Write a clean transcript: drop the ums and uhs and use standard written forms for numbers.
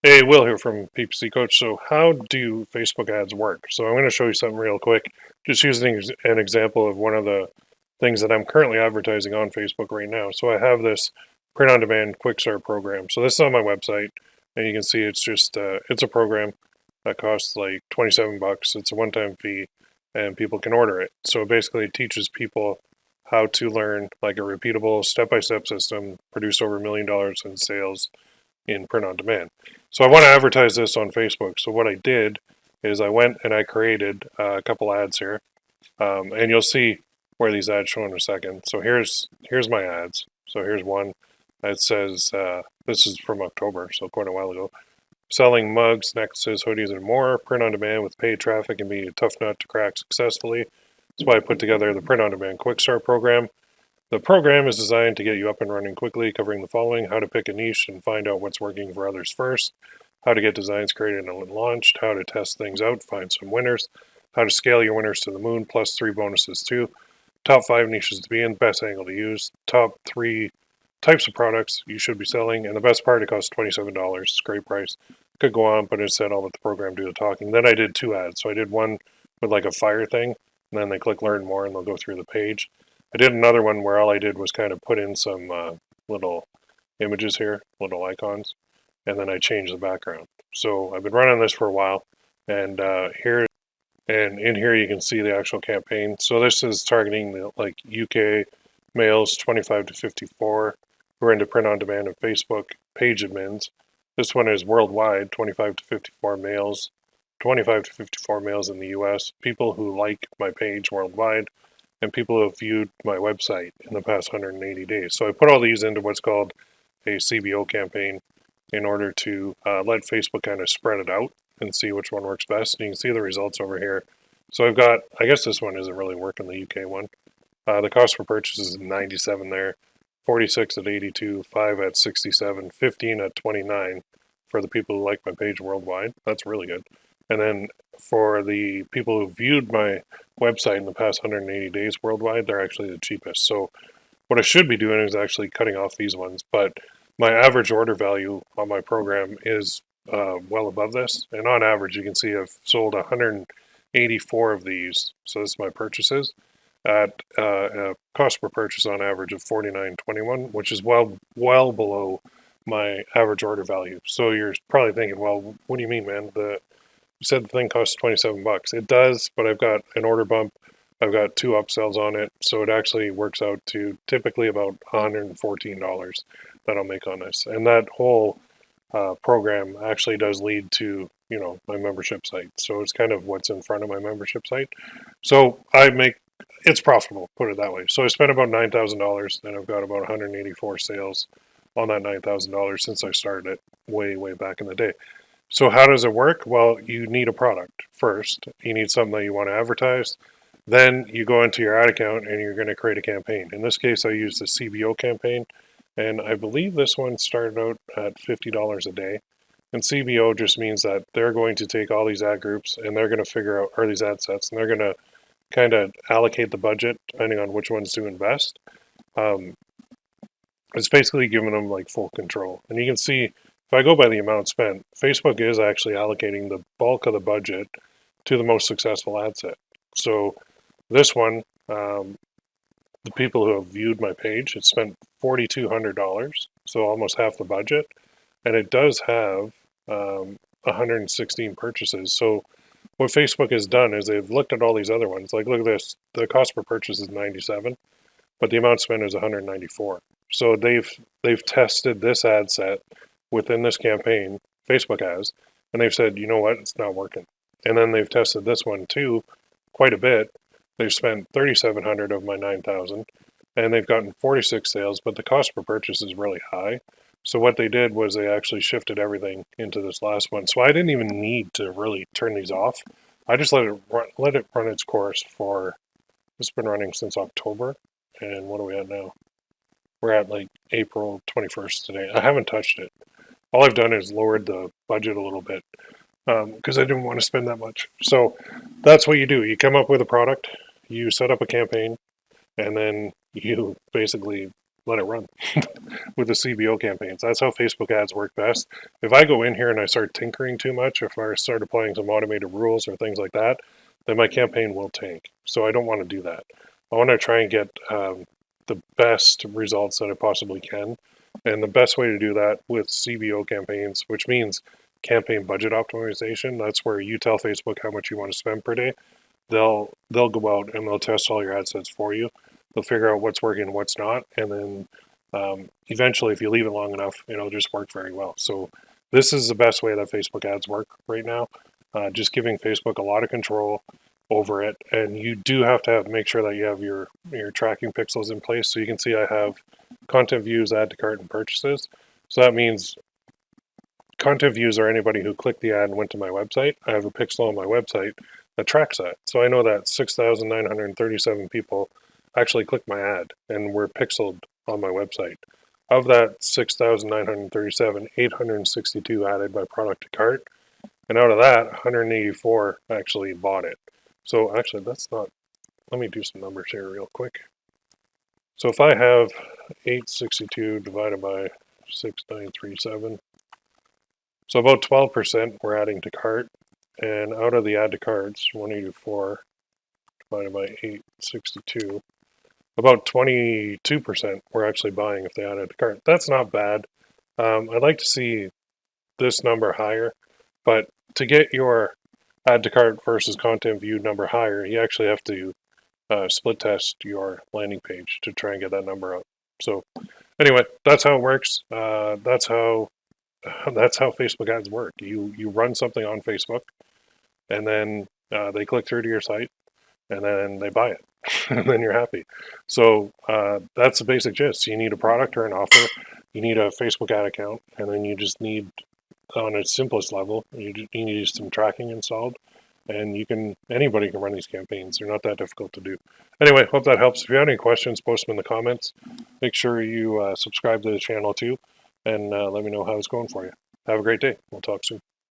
Hey, Will here from PPC Coach. So how do Facebook ads work? So I'm going to show you something real quick, just using an example of one of the things that I'm currently advertising on Facebook right now. So I have this print-on-demand quick start program. So this is on my website, and you can see it's just it's a program that costs like 27 bucks. It's a one-time fee, and people can order it. So it basically teaches people how to learn like a repeatable step-by-step system, produce over $1 million in sales in print on demand. So I want to advertise this on Facebook. So what I did is I went and I created a couple ads here, and you'll see where these ads show in a second. So here's my ads. So here's one. It says this is from October, so quite a while ago. Selling mugs, necklaces, hoodies, and more. Print on demand with paid traffic can be a tough nut to crack successfully. That's why I put together the print on demand quick start program. The program is designed to get you up and running quickly, covering the following: how to pick a niche and find out what's working for others first, how to get designs created and launched, how to test things out, find some winners, how to scale your winners to the moon, plus 3 bonuses too, top 5 niches to be in, best angle to use, top 3 types of products you should be selling, and the best part, it costs $27. It's a great price. Could go on, but instead I'll let the program do the talking. Then I did 2 ads. So I did one with like a fire thing, and then they click learn more and they'll go through the page. I did another one where all I did was kind of put in some little images here, little icons, and then I changed the background. So I've been running this for a while, and in here you can see the actual campaign. So this is targeting the like UK males 25 to 54 who are into print on demand and Facebook page admins. This one is worldwide, 25 to 54 males, 25 to 54 males in the US, people who like my page worldwide, and people who have viewed my website in the past 180 days. So I put all these into what's called a CBO campaign in order to let Facebook kind of spread it out and see which one works best. And you can see the results over here. So I've got, I guess this one isn't really working, the UK one. The cost per purchase is 97 there, 46 at 82, 5 at 67, 15 at 29 for the people who like my page worldwide. That's really good. And then for the people who viewed my website in the past 180 days worldwide, they're actually the cheapest. So what I should be doing is actually cutting off these ones. But my average order value on my program is well above this. And on average, you can see I've sold 184 of these. So this is my purchases at a cost per purchase on average of $49.21, which is well below my average order value. So you're probably thinking, well, what do you mean, man? You said the thing costs 27 bucks. It does, but I've got an order bump. I've got 2 upsells on it. So it actually works out to typically about $114 that I'll make on this. And that whole program actually does lead to, my membership site. So it's kind of what's in front of my membership site. So it's profitable, put it that way. So I spent about $9,000 and I've got about 184 sales on that $9,000 since I started it way back in the day. So how does it work? Well, you need a product first. You need something that you want to advertise. Then you go into your ad account and you're going to create a campaign. In this case, I used the CBO campaign, and I believe this one started out at $50 a day. And CBO just means that they're going to take all these ad groups and they're going to figure out, or these ad sets, and they're going to kind of allocate the budget depending on which ones to invest. It's basically giving them like full control. And you can see, if I go by the amount spent, Facebook is actually allocating the bulk of the budget to the most successful ad set. So this one, the people who have viewed my page, it spent $4,200, so almost half the budget. And it does have 116 purchases. So what Facebook has done is they've looked at all these other ones. Like, look at this. The cost per purchase is 97, but the amount spent is 194. So they've tested this ad set within this campaign, Facebook has, and they've said, you know what, it's not working. And then they've tested this one too, quite a bit. They've spent $3,700 of my $9,000, and they've gotten 46 sales, but the cost per purchase is really high. So what they did was they actually shifted everything into this last one. So I didn't even need to really turn these off. I just let it run its course for, it's been running since October, and what are we at now? We're at like April 21st today. I haven't touched it. All I've done is lowered the budget a little bit because I didn't want to spend that much. So that's what you do. You come up with a product, you set up a campaign, and then you basically let it run with the CBO campaigns. That's how Facebook ads work best. If I go in here and I start tinkering too much, if I start applying some automated rules or things like that, then my campaign will tank. So I don't want to do that. I want to try and get the best results that I possibly can. And the best way to do that with CBO campaigns, which means campaign budget optimization, that's where you tell Facebook how much you want to spend per day. They'll go out and they'll test all your ad sets for you. They'll figure out what's working and what's not, and then eventually, if you leave it long enough, it'll just work very well. So this is the best way that Facebook ads work right now. Just giving Facebook a lot of control over it, and you do have to make sure that you have your tracking pixels in place. So you can see I have content views, add to cart, and purchases. So that means content views are anybody who clicked the ad and went to my website. I have a pixel on my website that tracks that. So I know that 6,937 people actually clicked my ad and were pixeled on my website. Of that 6,937, 862 added by product to cart. And out of that, 184 actually bought it. So actually, that's not, let me do some numbers here real quick. So if I have 862 divided by 6,937, so about 12% we're adding to cart. And out of the add to carts, 184 divided by 862, about 22% were actually buying if they added to cart. That's not bad. I'd like to see this number higher, but to get your add to cart versus content view number higher, you actually have to split test your landing page to try and get that number up. So anyway, that's how it works. That's how Facebook ads work. You run something on Facebook, and then they click through to your site, and then they buy it, and then you're happy. So that's the basic gist. You need a product or an offer. You need a Facebook ad account, and then you just need, on its simplest level, you need some tracking installed, and anybody can run these campaigns. They're not that difficult to do. Anyway, hope that helps. If you have any questions, post them in the comments. Make sure you subscribe to the channel too, and let me know how it's going for you. Have a great day. We'll talk soon.